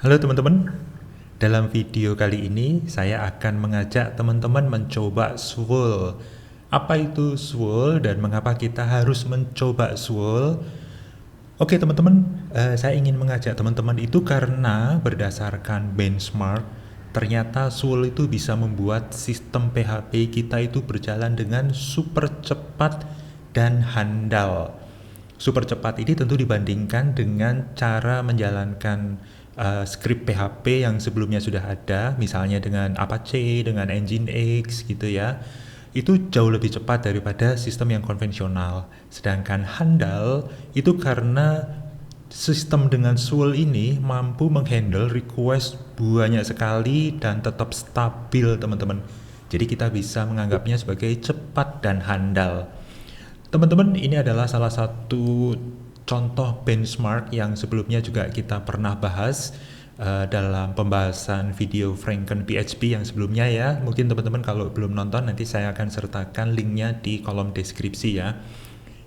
Halo teman-teman, dalam video kali ini saya akan mengajak teman-teman mencoba Swirl. Apa itu Swirl dan mengapa kita harus mencoba Swirl? Oke teman-teman, saya ingin mengajak teman-teman itu karena berdasarkan benchmark, ternyata Swirl itu bisa membuat sistem PHP kita itu berjalan dengan super cepat dan handal. Super cepat ini tentu dibandingkan dengan cara menjalankan script PHP yang sebelumnya sudah ada, misalnya dengan Apache, dengan Nginx gitu ya. Itu jauh lebih cepat daripada sistem yang konvensional. Sedangkan handal itu karena sistem dengan Swirl ini mampu menghandle request banyak sekali dan tetap stabil teman-teman. Jadi kita bisa menganggapnya sebagai cepat dan handal. Teman-teman, ini adalah salah satu contoh benchmark yang sebelumnya juga kita pernah bahas dalam pembahasan video Franken PHP yang sebelumnya ya. Mungkin teman-teman kalau belum nonton nanti saya akan sertakan linknya di kolom deskripsi ya.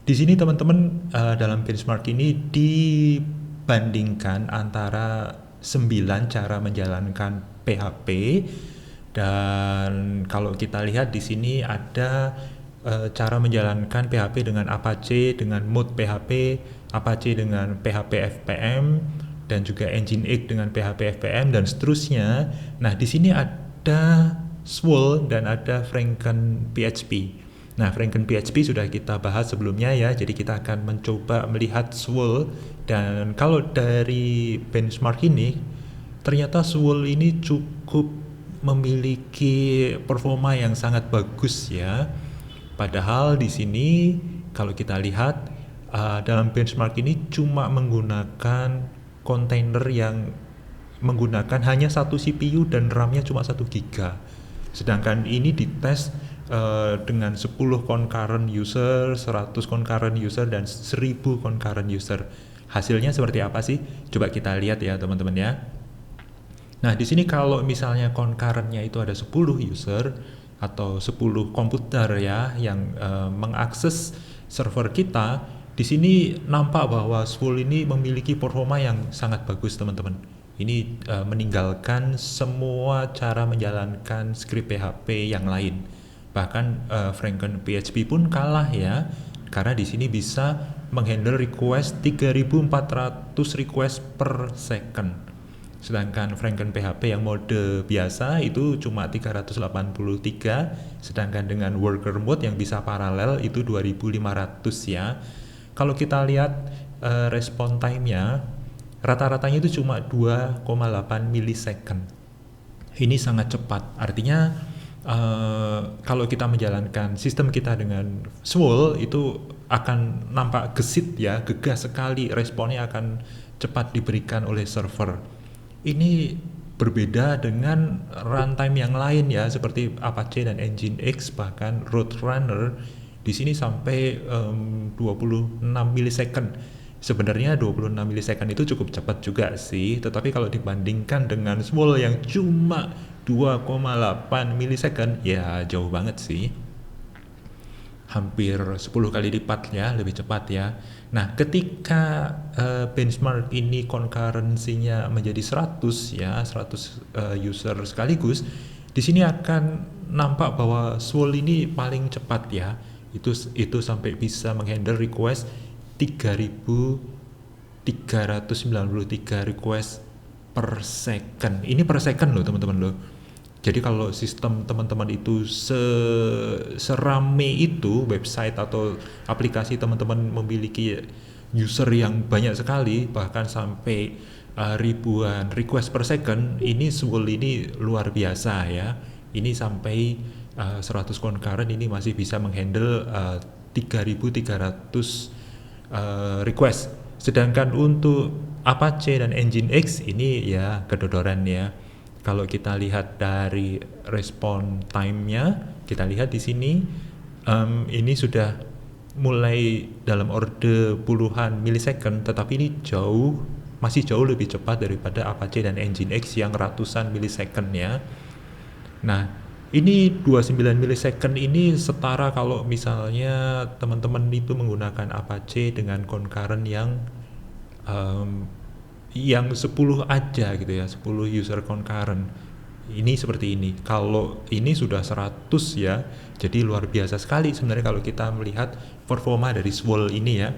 Di sini teman-teman dalam benchmark ini dibandingkan antara 9 cara menjalankan PHP dan kalau kita lihat di sini ada cara menjalankan PHP dengan Apache, dengan mode PHP, Apache dengan PHP FPM, dan juga Nginx dengan PHP FPM dan seterusnya. Nah, di sini ada Swirl dan ada Franken PHP. Nah, Franken PHP sudah kita bahas sebelumnya ya, jadi kita akan mencoba melihat Swirl dan kalau dari benchmark ini ternyata Swirl ini cukup memiliki performa yang sangat bagus ya. Padahal di sini kalau kita lihat dalam benchmark ini cuma menggunakan kontainer yang menggunakan hanya satu CPU dan RAM-nya cuma 1 GB. Sedangkan ini dites dengan 10 concurrent user, 100 concurrent user dan 1000 concurrent user. Hasilnya seperti apa sih? Coba kita lihat ya teman-teman ya. Nah, di sini kalau misalnya concurrent-nya itu ada 10 user atau 10 komputer ya yang mengakses server kita, di sini nampak bahwa Swirl ini memiliki performa yang sangat bagus teman-teman. Ini meninggalkan semua cara menjalankan script PHP yang lain. Bahkan Franken PHP pun kalah ya, karena di sini bisa menghandle request 3400 request per second. Sedangkan Franken PHP yang mode biasa itu cuma 383, sedangkan dengan worker mode yang bisa paralel itu 2500 ya. Kalau kita lihat respon time-nya, rata-ratanya itu cuma 2,8 millisecond. Ini sangat cepat. Artinya kalau kita menjalankan sistem kita dengan Swirl itu akan nampak gesit ya, gegas sekali, responnya akan cepat diberikan oleh server. Ini berbeda dengan runtime yang lain ya, seperti Apache dan Nginx, bahkan Roadrunner di sini sampai 26 millisecond. Sebenarnya 26 millisecond itu cukup cepat juga sih, tetapi kalau dibandingkan dengan Swirl yang cuma 2,8 millisecond ya jauh banget sih. Hampir 10 kali lipat ya, lebih cepat ya. Nah, ketika benchmark ini concurrency-nya menjadi 100 ya, 100 user sekaligus, di sini akan nampak bahwa Swirl ini paling cepat ya. Itu sampai bisa menghandle request 3393 request per second. Ini per second loh teman-teman loh. Jadi kalau sistem teman-teman itu serame itu, website atau aplikasi teman-teman memiliki user yang banyak sekali, bahkan sampai ribuan request per second, ini Swirl ini luar biasa ya. Ini sampai 100 concurrent ini masih bisa menghandle 3300 request. Sedangkan untuk Apache dan Nginx ini ya kedodoran ya. Kalau kita lihat dari respon time-nya, kita lihat di sini ini sudah mulai dalam orde puluhan millisecond, tetapi ini masih jauh lebih cepat daripada Apache dan Nginx yang ratusan millisecond ya. Nah, ini 29 millisecond ini setara kalau misalnya teman-teman itu menggunakan Apache dengan concurrent yang yang 10 aja gitu ya, 10 user concurrent. Ini seperti ini. Kalau ini sudah 100 ya, jadi luar biasa sekali sebenarnya kalau kita melihat performa dari Swole ini ya.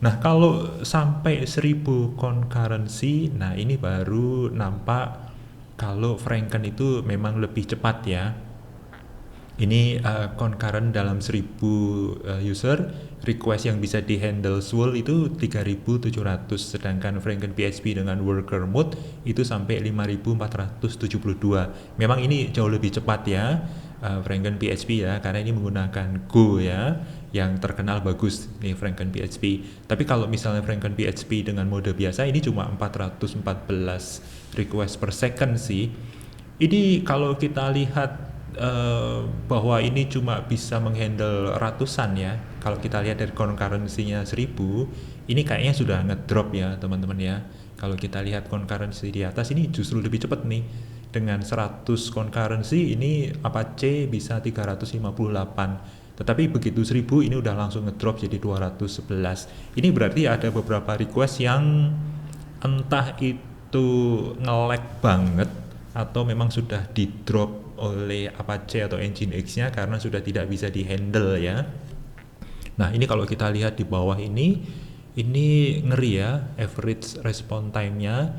Nah, kalau sampai 1000 concurrency, nah ini baru nampak kalau Franken itu memang lebih cepat ya. Ini concurrent dalam 1000 user, request yang bisa dihandle Swole itu 3700, sedangkan Franken PHP dengan worker mode itu sampai 5472. Memang ini jauh lebih cepat ya, Franken PHP ya, karena ini menggunakan Go ya, yang terkenal bagus nih Franken PHP. Tapi kalau misalnya Franken PHP dengan mode biasa ini cuma 414 request per second sih. Ini kalau kita lihat bahwa ini cuma bisa menghandle ratusan ya. Kalau kita lihat dari concurrency-nya 1000, ini kayaknya sudah ngedrop ya teman-teman ya. Kalau kita lihat concurrency di atas ini justru lebih cepat nih. Dengan 100 concurrency ini Apache bisa 358. Tetapi begitu 1000 ini udah langsung ngedrop jadi 211. Ini berarti ada beberapa request yang entah itu nge-lag banget atau memang sudah di drop oleh Apache atau Nginx-nya karena sudah tidak bisa dihandle ya. Nah, ini kalau kita lihat di bawah ini ngeri ya, average response time-nya,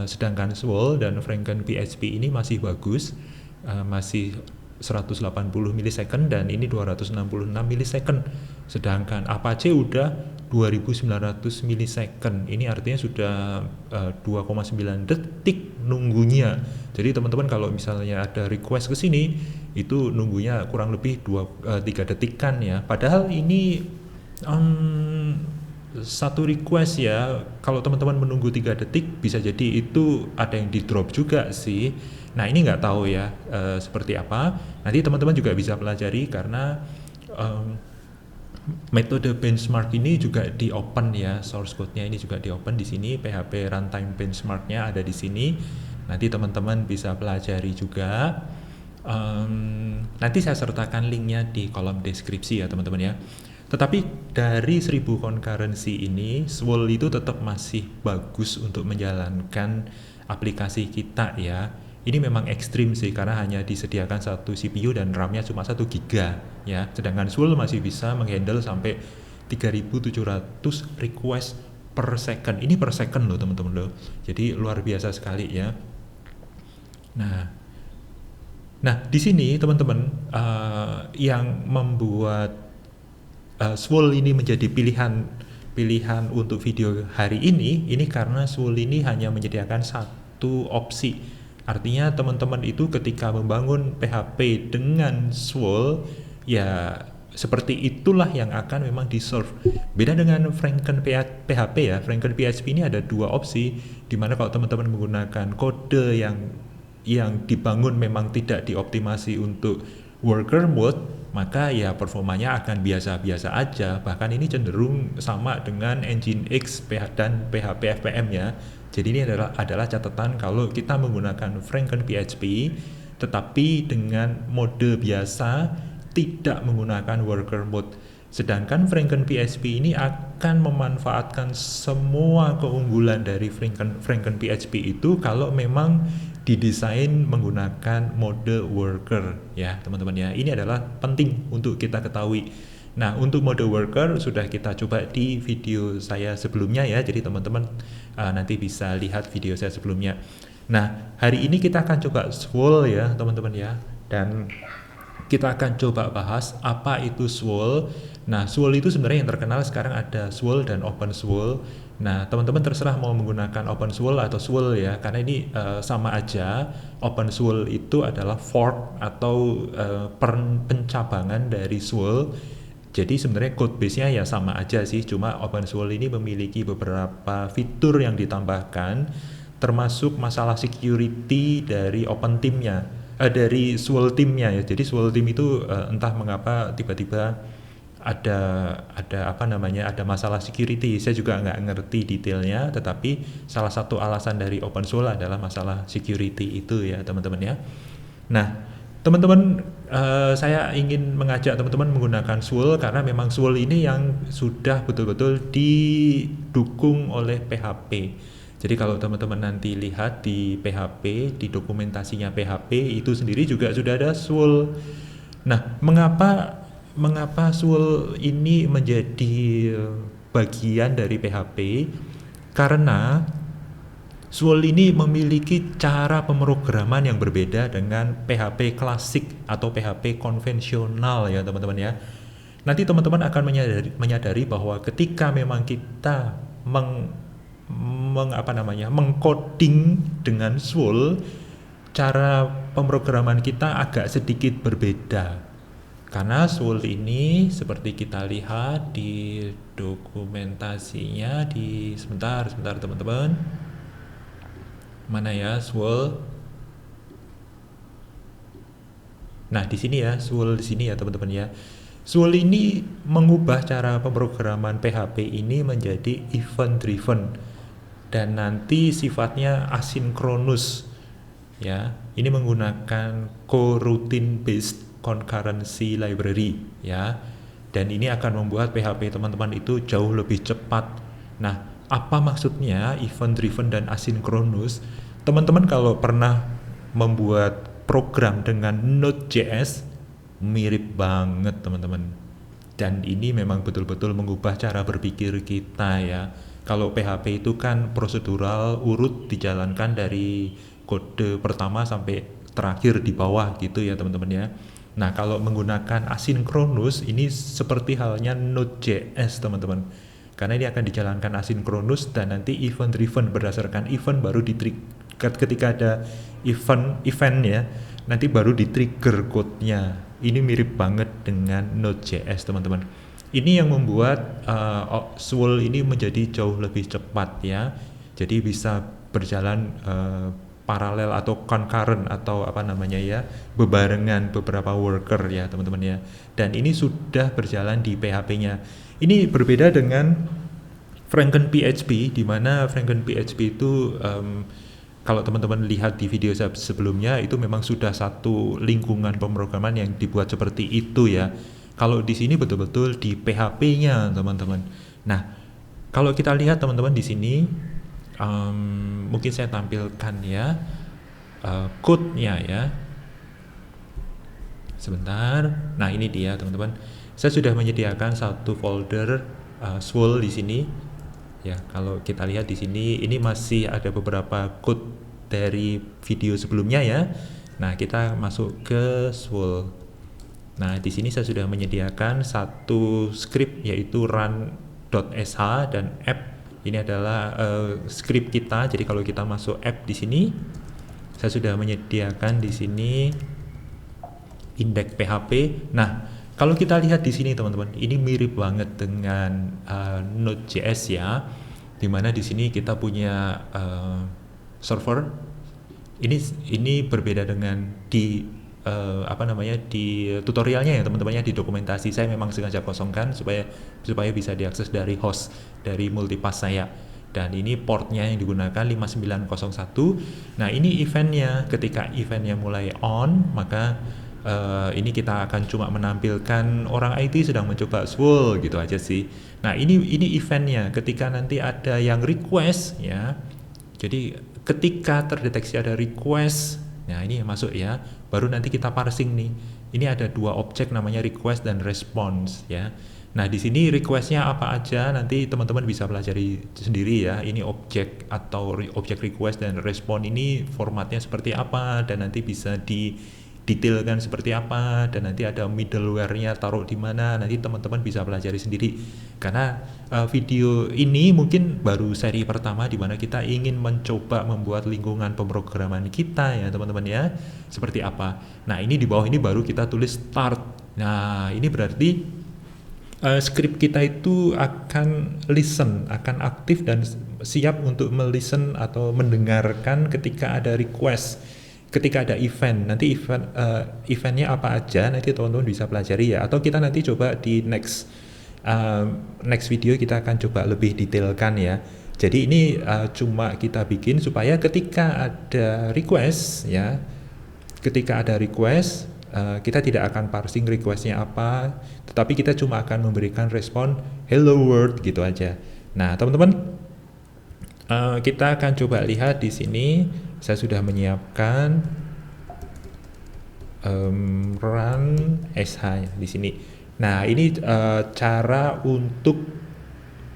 sedangkan Swole dan Franken PHP ini masih bagus, masih 180 milisecond dan ini 266 milisecond, sedangkan Apache udah 2900 milisecond. Ini artinya sudah 2,9 detik nunggunya. Jadi teman-teman kalau misalnya ada request ke sini itu nunggunya kurang lebih 3 detikan ya. Padahal ini satu request ya, kalau teman-teman menunggu 3 detik bisa jadi itu ada yang di drop juga sih. Nah, ini nggak tahu ya seperti apa. Nanti teman-teman juga bisa pelajari karena metode benchmark ini juga di open ya, source code-nya ini juga di open di sini, PHP runtime benchmark-nya ada di sini. Nanti teman-teman bisa pelajari juga. Nanti saya sertakan linknya di kolom deskripsi ya teman-teman ya. Tetapi dari 1000 concurrency ini, Swole itu tetap masih bagus untuk menjalankan aplikasi kita ya. Ini memang ekstrim sih karena hanya disediakan satu CPU dan RAM-nya cuma 1 GB ya. Sedangkan Swole masih bisa menghandle sampai 3700 request per second. Ini per second loh teman-teman loh. Jadi luar biasa sekali ya. Nah di sini teman-teman yang membuat Swole ini menjadi pilihan untuk video hari ini karena Swole ini hanya menyediakan satu opsi. Artinya teman-teman itu ketika membangun PHP dengan Swole ya seperti itulah yang akan memang di-serve. Beda dengan Franken PHP ya, Franken PHP ini ada 2 opsi, dimana kalau teman-teman menggunakan kode yang dibangun memang tidak dioptimasi untuk worker mode, maka ya performanya akan biasa-biasa aja. Bahkan ini cenderung sama dengan Nginx dan PHP FPM ya. Jadi ini adalah catatan kalau kita menggunakan Franken PHP tetapi dengan mode biasa tidak menggunakan worker mode. Sedangkan Franken PHP ini akan memanfaatkan semua keunggulan dari Franken PHP itu kalau memang didesain menggunakan mode worker ya teman-teman ya. Ini adalah penting untuk kita ketahui. Nah, untuk mode worker sudah kita coba di video saya sebelumnya ya, jadi teman-teman nanti bisa lihat video saya sebelumnya. Nah, hari ini kita akan coba Swole ya teman-teman ya, dan kita akan coba bahas apa itu Swole. Nah, Swole itu sebenarnya yang terkenal sekarang ada Swole dan Open Swole. Nah, teman-teman terserah mau menggunakan Open Swole atau Swole ya, karena ini sama aja. Open Swole itu adalah fork atau pencabangan dari Swole. Jadi sebenarnya code base-nya ya sama aja sih, cuma Open Swole ini memiliki beberapa fitur yang ditambahkan, termasuk masalah security dari Open Team-nya, dari Swole Team-nya ya. Jadi Swole Team itu entah mengapa tiba-tiba ada masalah security. Saya juga nggak ngerti detailnya, tetapi salah satu alasan dari Open Swole adalah masalah security itu ya teman-teman ya. Nah teman-teman, saya ingin mengajak teman-teman menggunakan Swole karena memang Swole ini yang sudah betul-betul didukung oleh PHP. Jadi kalau teman-teman nanti lihat di PHP, di dokumentasinya PHP itu sendiri juga sudah ada SWOL. Nah, mengapa SWOL ini menjadi bagian dari PHP? Karena SWOL ini memiliki cara pemrograman yang berbeda dengan PHP klasik atau PHP konvensional ya teman-teman ya. Nanti teman-teman akan menyadari bahwa ketika memang kita mengcoding dengan SWOL, cara pemrograman kita agak sedikit berbeda. Karena SWOL ini seperti kita lihat di dokumentasinya di sebentar teman-teman. Mana ya SWOL? Nah, di sini ya, SWOL di sini ya teman-teman ya. SWOL ini mengubah cara pemrograman PHP ini menjadi event driven dan nanti sifatnya asinkronus ya. Ini menggunakan coroutine based concurrency library ya. Dan ini akan membuat PHP teman-teman itu jauh lebih cepat. Nah, apa maksudnya event driven dan asinkronus? Teman-teman kalau pernah membuat program dengan Node.js, mirip banget teman-teman. Dan ini memang betul-betul mengubah cara berpikir kita ya. Kalau PHP itu kan prosedural, urut dijalankan dari kode pertama sampai terakhir di bawah gitu ya teman-teman ya. Nah, kalau menggunakan asinkronus ini seperti halnya Node.js teman-teman. Karena ini akan dijalankan asinkronus dan nanti event driven berdasarkan event baru di-trigger ketika ada event ya. Nanti baru di-trigger code-nya. Ini mirip banget dengan Node.js teman-teman. Ini yang membuat SWOL ini menjadi jauh lebih cepat ya. Jadi bisa berjalan paralel atau concurrent atau apa namanya ya, bebarengan beberapa worker ya teman-teman ya. Dan ini sudah berjalan di PHP-nya. Ini berbeda dengan FrankenPHP, di mana FrankenPHP itu kalau teman-teman lihat di video sebelumnya itu memang sudah satu lingkungan pemrograman yang dibuat seperti itu ya. Kalau di sini betul-betul di PHP-nya teman-teman. Nah, kalau kita lihat teman-teman di sini mungkin saya tampilkan ya code-nya ya. Sebentar. Nah, ini dia teman-teman. Saya sudah menyediakan satu folder SWOL di sini. Ya, kalau kita lihat di sini ini masih ada beberapa code dari video sebelumnya ya. Nah, kita masuk ke SWOL. Nah, di sini saya sudah menyediakan satu script yaitu run.sh dan app. Ini adalah script kita. Jadi kalau kita masuk app di sini, saya sudah menyediakan di sini index PHP. Nah, kalau kita lihat di sini teman-teman, ini mirip banget dengan Node.js ya. Dimana di sini kita punya server. Ini berbeda dengan di di tutorialnya ya teman-teman ya, di dokumentasi saya memang sengaja kosongkan supaya bisa diakses dari host dari multipass saya. Dan ini portnya yang digunakan 5901. Nah, ini eventnya. Ketika eventnya mulai on, maka ini kita akan cuma menampilkan orang IT sedang mencoba SWOL gitu aja sih. Nah, ini eventnya. Ketika nanti ada yang request ya. Jadi ketika terdeteksi ada request, nah ini masuk ya. Baru nanti kita parsing nih. Ini ada dua objek namanya request dan response ya. Nah, di sini requestnya apa aja nanti teman-teman bisa pelajari sendiri ya. Ini objek atau objek request dan respon ini formatnya seperti apa dan nanti bisa didetailkan seperti apa dan nanti ada middleware-nya taruh di mana, nanti teman-teman bisa pelajari sendiri. Karena video ini mungkin baru seri pertama di mana kita ingin mencoba membuat lingkungan pemrograman kita ya teman-teman ya. Seperti apa? Nah, ini di bawah ini baru kita tulis start. Nah, ini berarti script kita itu akan listen, akan aktif dan siap untuk melisten atau mendengarkan ketika ada request, ketika ada event. Nanti eventnya apa aja nanti teman-teman bisa pelajari ya, atau kita nanti coba di next video kita akan coba lebih detailkan ya. Jadi ini cuma kita bikin supaya ketika ada request ya, kita tidak akan parsing requestnya apa, tetapi kita cuma akan memberikan respon hello world gitu aja. Nah teman-teman, Kita akan coba lihat di sini. Saya sudah menyiapkan run sh di sini. Nah, ini cara untuk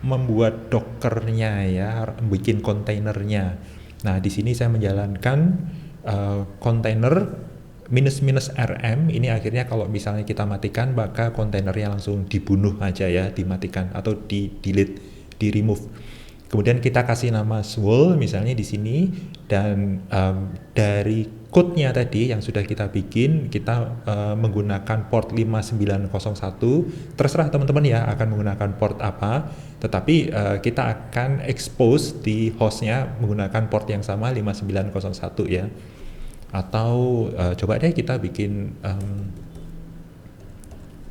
membuat dockernya ya, bikin kontainernya. Nah, di sini saya menjalankan kontainer minus rm. Ini akhirnya kalau misalnya kita matikan, maka kontainernya langsung dibunuh aja ya, dimatikan atau di delete, di remove. Kemudian kita kasih nama swirl misalnya di sini, dan dari code-nya tadi yang sudah kita bikin, kita menggunakan port 5901. Terserah teman-teman ya akan menggunakan port apa, tetapi kita akan expose di hostnya menggunakan port yang sama 5901 ya. Atau coba deh kita bikin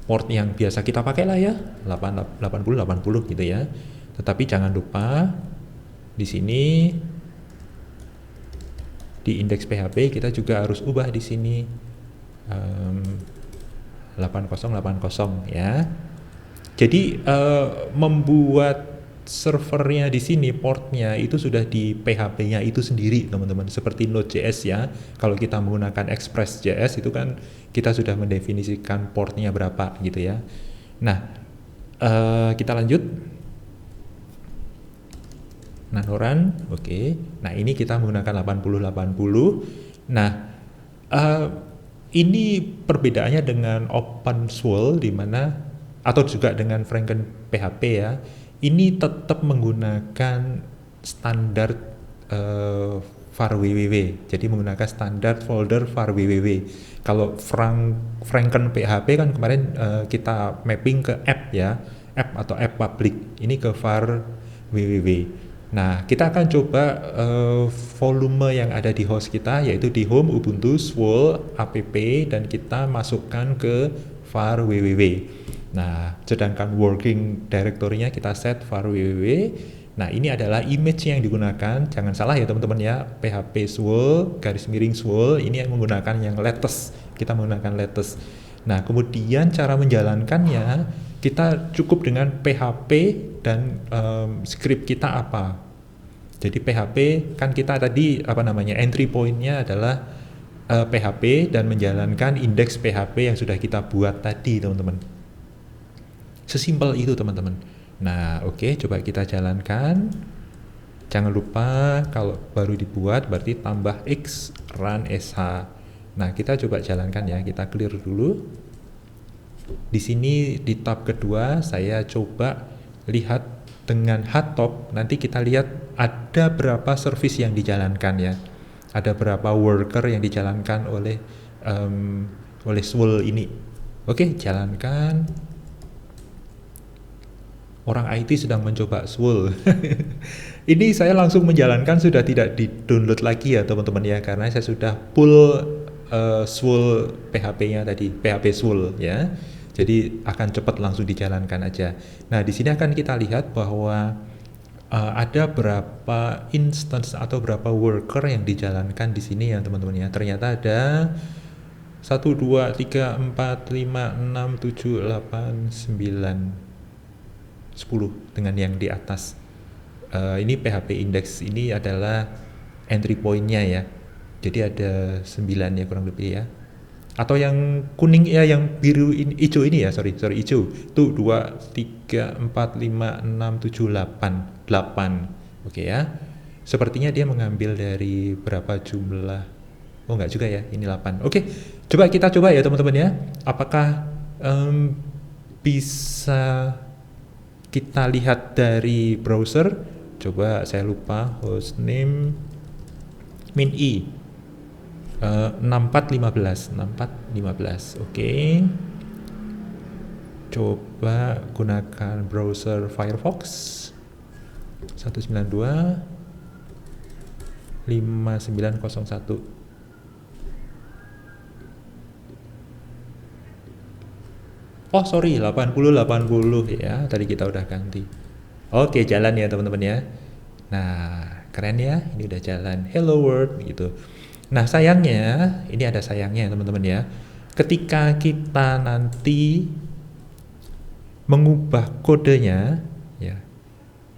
port yang biasa kita pakai lah ya, 80 gitu ya. Tetapi jangan lupa di sini di indeks PHP kita juga harus ubah di sini 8080 ya. Jadi membuat servernya di sini, portnya itu sudah di PHP-nya itu sendiri teman-teman, seperti Node.js ya. Kalau kita menggunakan Express.js itu kan kita sudah mendefinisikan portnya berapa gitu ya. Nah, kita lanjut. Nanoran, oke. Nah, ini kita menggunakan 8080. Nah, ini perbedaannya dengan OpenSwirl di mana, atau juga dengan Franken PHP ya. Ini tetap menggunakan standar var www. Jadi menggunakan standar folder var www. Kalau Franken PHP kan kemarin kita mapping ke app ya, app atau app public. Ini ke var www. Nah, kita akan coba volume yang ada di host kita, yaitu di home Ubuntu swirl app, dan kita masukkan ke var www. Nah, sedangkan working directory-nya kita set var www. Nah, ini adalah image yang digunakan. Jangan salah ya teman-teman ya, php swirl _swirl ini yang menggunakan yang latest. Kita menggunakan latest. Nah, kemudian cara menjalankannya kita cukup dengan PHP dan script kita apa. Jadi PHP kan kita tadi entry point-nya adalah PHP dan menjalankan indeks PHP yang sudah kita buat tadi teman-teman. Sesimpel itu teman-teman. Nah, oke, coba kita jalankan. Jangan lupa kalau baru dibuat berarti tambah x run sh. Nah, kita coba jalankan ya, kita clear dulu. Di sini di tab kedua saya coba lihat dengan hardtop, nanti kita lihat ada berapa service yang dijalankan ya, ada berapa worker yang dijalankan oleh swirl ini. Oke, jalankan. Orang IT sedang mencoba swirl. Ini saya langsung menjalankan, sudah tidak di download lagi ya teman-teman ya, karena saya sudah pull swirl PHP-nya tadi, PHP swirl ya. Jadi akan cepat langsung dijalankan aja. Nah, di sini akan kita lihat bahwa ada berapa instance atau berapa worker yang dijalankan di sini ya teman-teman ya. Ternyata ada 1, 2, 3, 4, 5, 6, 7, 8, 9, 10 dengan yang di atas. Ini PHP index, ini adalah entry point-nya ya. Jadi ada 9 ya kurang lebih ya. Atau yang kuning ya, yang biru ini, hijau ini ya, sorry hijau. Itu 2, 3, 4, 5, 6, 7, 8. Oke ya. Sepertinya dia mengambil dari berapa jumlah. Oh enggak juga ya, ini 8. Oke, kita coba ya teman-teman ya. Apakah bisa kita lihat dari browser? Coba, saya lupa hostname min.i 6415. Oke. Coba gunakan browser Firefox 192.5901. Oh sorry, 80 ya, tadi kita udah ganti. Oke, jalan ya teman-teman ya. Nah, keren ya, ini udah jalan. Hello world gitu. Nah, sayangnya, ini ada sayangnya teman-teman ya. Ketika kita nanti mengubah kodenya ya,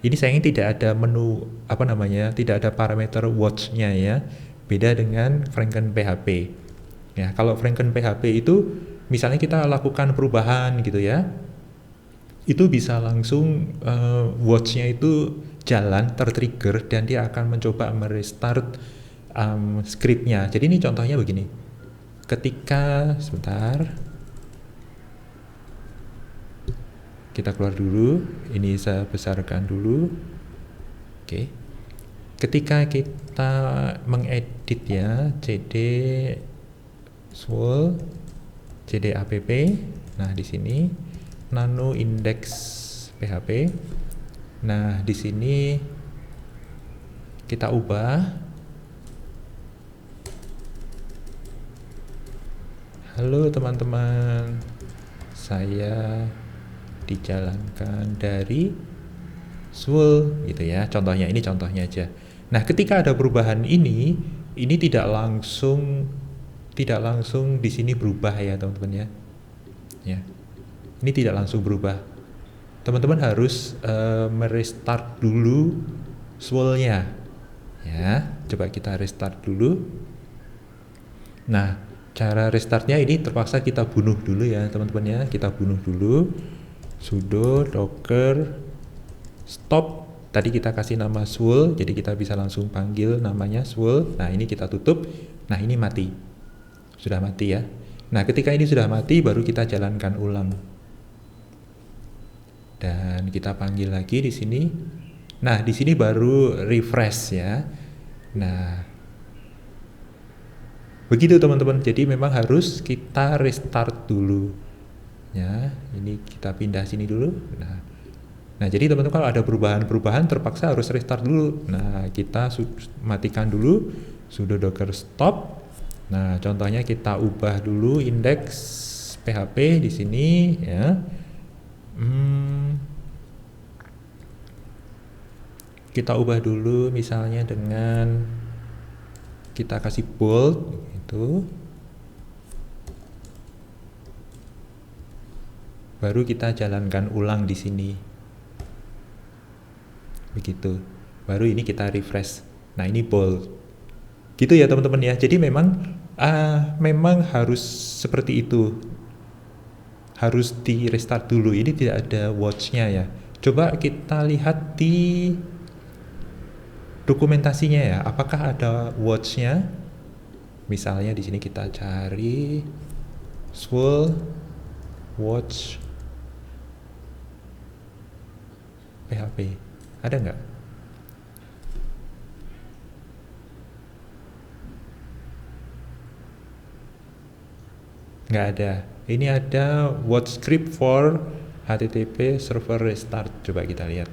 Ini sayangnya tidak ada menu apa namanya, tidak ada parameter watch-nya ya. Beda dengan Franken PHP. Ya, kalau Franken PHP itu misalnya kita lakukan perubahan gitu ya, itu bisa langsung watch-nya itu jalan, tertrigger dan dia akan mencoba merestart script-nya. Jadi ini contohnya begini. Ketika sebentar, kita keluar dulu, ini saya besarkan dulu. Oke. Ketika kita mengedit ya, cd swol cd app. Nah, di sini nano index php. Nah, di sini kita ubah. Halo teman-teman. Saya dijalankan dari swol gitu ya. Contohnya, ini contohnya aja. Nah, ketika ada perubahan ini tidak langsung di sini berubah ya, teman-teman ya. Ya. Ini tidak langsung berubah. Teman-teman harus merestart dulu swolnya. Ya, coba kita restart dulu. Nah, cara restartnya ini terpaksa kita bunuh dulu ya, teman-teman ya. Kita bunuh dulu. Sudo docker stop. Tadi kita kasih nama swol, jadi kita bisa langsung panggil namanya swol. Nah, ini kita tutup. Nah, ini mati. Sudah mati ya. Nah, ketika ini sudah mati baru kita jalankan ulang. Dan kita panggil lagi di sini. Nah, di sini baru refresh ya. Nah, begitu teman-teman. Jadi memang harus kita restart dulu. Ya, ini kita pindah sini dulu. Nah, jadi teman-teman kalau ada perubahan terpaksa harus restart dulu. Nah, kita matikan dulu sudo docker stop. Nah, contohnya kita ubah dulu indeks PHP di sini ya. Kita ubah dulu misalnya dengan kita kasih bold itu. Baru kita jalankan ulang di sini. Begitu. Baru ini kita refresh. Nah, ini bold. Gitu ya teman-teman ya. Jadi memang harus seperti itu. Harus di restart dulu. Ini tidak ada watch-nya ya. Coba kita lihat di dokumentasinya ya. Apakah ada watch-nya? Misalnya di sini kita cari swol watch PHP. Ada nggak? Nggak ada. Ini ada watch script for HTTP server restart. Coba kita lihat.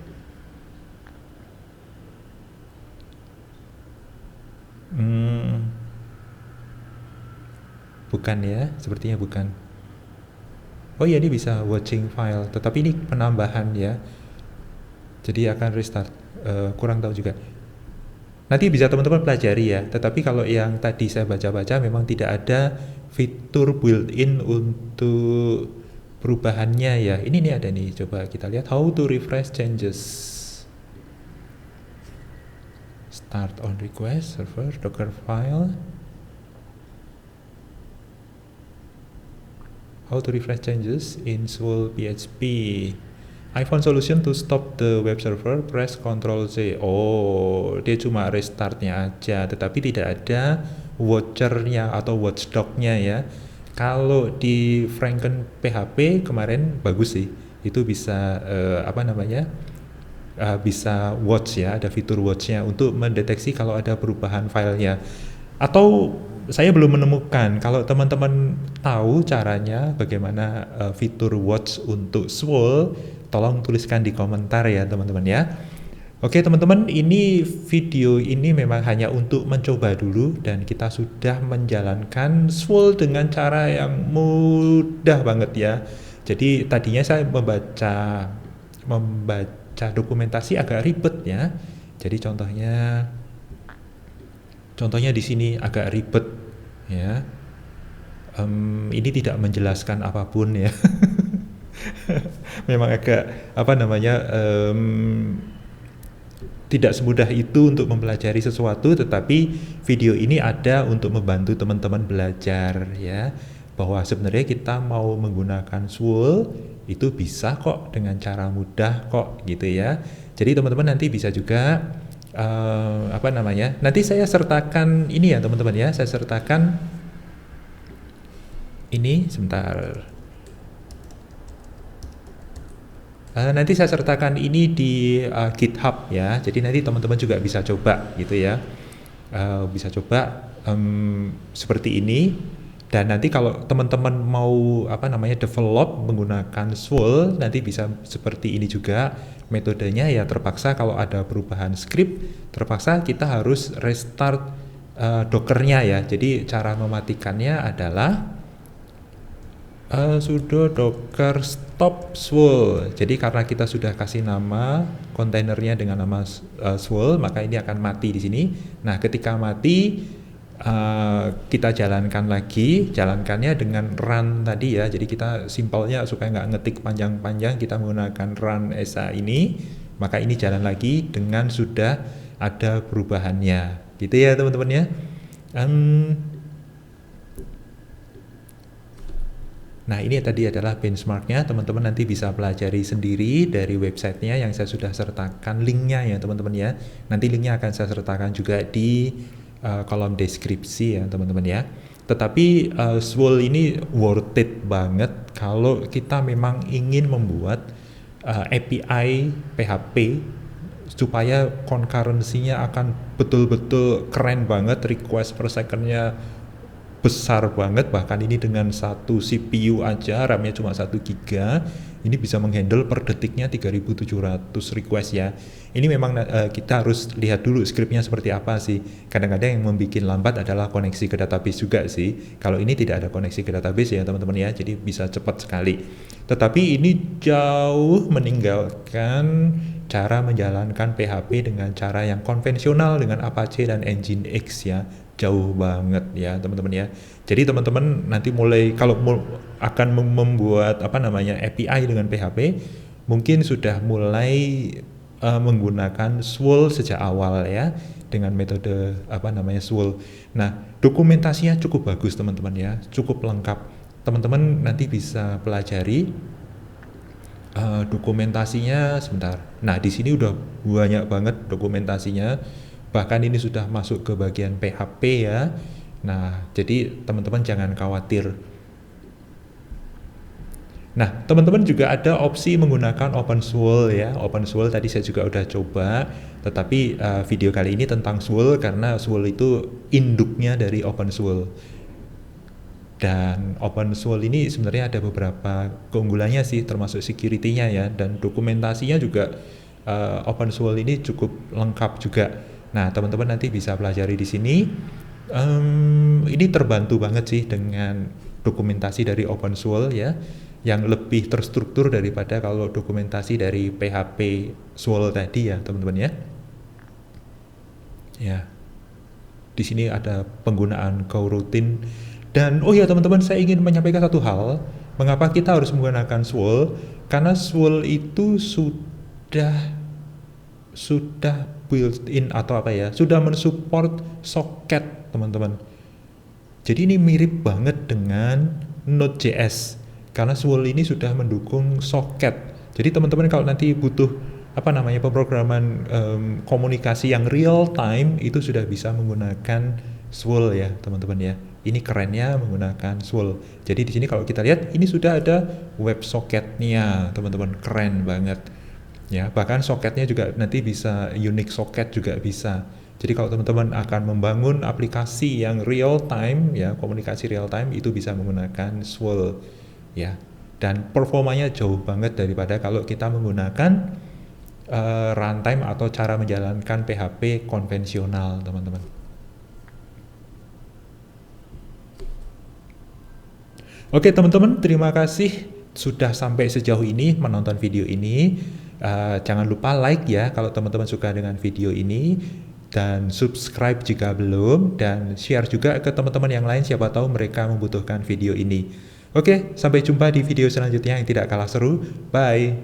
Bukan ya, sepertinya bukan. Oh iya, ini bisa watching file, tetapi ini penambahan ya. Jadi akan restart. Kurang tahu juga. Nanti bisa teman-teman pelajari ya. Tetapi kalau yang tadi saya baca-baca memang tidak ada fitur built-in untuk perubahannya ya. Ini nih ada nih. Coba kita lihat how to refresh changes. Start on request server docker file. How to refresh changes in swol PHP. iPhone solution to stop the web server, press Ctrl Z. Oh, dia cuma restartnya aja, tetapi tidak ada watcher-nya atau watchdog-nya ya. Kalau di Franken PHP kemarin bagus sih, itu bisa bisa watch ya, ada fitur watch-nya untuk mendeteksi kalau ada perubahan filenya. Atau saya belum menemukan. Kalau teman-teman tahu caranya bagaimana fitur watch untuk swol, tolong tuliskan di komentar ya teman-teman ya. Oke teman-teman, ini video ini memang hanya untuk mencoba dulu dan kita sudah menjalankan swol dengan cara yang mudah banget ya. Jadi tadinya saya membaca dokumentasi agak ribet ya. Jadi contohnya di sini agak ribet ya. Ini tidak menjelaskan apapun ya. Memang agak tidak semudah itu untuk mempelajari sesuatu, tetapi video ini ada untuk membantu teman-teman belajar ya, bahwa sebenarnya kita mau menggunakan Swole itu bisa kok dengan cara mudah kok gitu ya. Jadi teman-teman nanti bisa juga nanti saya sertakan ini ya teman-teman ya, saya sertakan ini sebentar. Nanti saya sertakan ini di GitHub ya, jadi nanti teman-teman juga bisa coba gitu ya, bisa coba seperti ini. Dan nanti kalau teman-teman mau develop menggunakan Swole, nanti bisa seperti ini juga metodenya ya. Terpaksa kalau ada perubahan script, terpaksa kita harus restart Dockernya ya. Jadi cara mematikannya adalah sudo docker stop Swole. Jadi karena kita sudah kasih nama kontainernya dengan nama Swole, maka ini akan mati di sini. Nah, ketika mati kita jalankannya dengan run tadi ya. Jadi kita simpelnya supaya nggak ngetik panjang-panjang, kita menggunakan run SA ini, maka ini jalan lagi dengan sudah ada perubahannya. Gitu ya teman-teman ya. Nah, ini tadi adalah benchmarknya, teman-teman nanti bisa pelajari sendiri dari websitenya yang saya sudah sertakan linknya ya teman-teman ya. Nanti linknya akan saya sertakan juga di kolom deskripsi ya teman-teman ya. Tetapi Swole ini worth it banget kalau kita memang ingin membuat API PHP supaya concurrency-nya akan betul-betul keren banget, request per second-nya besar banget, bahkan ini dengan satu CPU aja, RAM-nya cuma 1 GB, ini bisa menghandle per detiknya 3700 request ya. Ini memang kita harus lihat dulu scriptnya seperti apa sih. Kadang-kadang yang membuat lambat adalah koneksi ke database juga sih. Kalau ini tidak ada koneksi ke database ya teman-teman ya, jadi bisa cepat sekali. Tetapi ini jauh meninggalkan cara menjalankan PHP dengan cara yang konvensional dengan Apache dan Nginx ya. Jauh banget ya teman-teman ya. Jadi teman-teman nanti mulai kalau akan membuat API dengan PHP, mungkin sudah mulai menggunakan Swole sejak awal ya, dengan metode Swole. Nah, dokumentasinya cukup bagus teman-teman ya, cukup lengkap. Teman-teman nanti bisa pelajari dokumentasinya sebentar. Nah, di sini udah banyak banget dokumentasinya. Bahkan ini sudah masuk ke bagian PHP ya. Nah, jadi teman-teman jangan khawatir. Nah, teman-teman juga ada opsi menggunakan OpenSwole ya. OpenSwole tadi saya juga udah coba, tetapi video kali ini tentang Swole karena Swole itu induknya dari OpenSwole. Dan OpenSwole ini sebenarnya ada beberapa keunggulannya sih, termasuk security-nya ya, dan dokumentasinya juga OpenSwole ini cukup lengkap juga. Nah, teman-teman nanti bisa pelajari di sini. Ini terbantu banget sih dengan dokumentasi dari OpenSwole ya, yang lebih terstruktur daripada kalau dokumentasi dari PHP Swole tadi ya, teman-teman ya. Ya. Di sini ada penggunaan coroutine. Dan oh ya teman-teman, saya ingin menyampaikan satu hal, mengapa kita harus menggunakan Swole? Karena Swole itu sudah built-in atau sudah mensupport socket teman-teman. Jadi ini mirip banget dengan Node.js karena Swole ini sudah mendukung socket. Jadi teman-teman kalau nanti butuh pemrograman komunikasi yang real time, itu sudah bisa menggunakan Swole ya teman-teman ya. Ini kerennya menggunakan Swole. Jadi di sini kalau kita lihat ini sudah ada WebSocket-nya teman-teman, keren banget. Ya, bahkan soketnya juga nanti bisa unique socket juga bisa. Jadi kalau teman-teman akan membangun aplikasi yang real time ya, komunikasi real time, itu bisa menggunakan Swole ya. Dan performanya jauh banget daripada kalau kita menggunakan runtime atau cara menjalankan PHP konvensional, teman-teman. Oke teman-teman, terima kasih sudah sampai sejauh ini menonton video ini. Jangan lupa like ya kalau teman-teman suka dengan video ini, dan subscribe jika belum, dan share juga ke teman-teman yang lain, siapa tahu mereka membutuhkan video ini. Oke, sampai jumpa di video selanjutnya yang tidak kalah seru. Bye.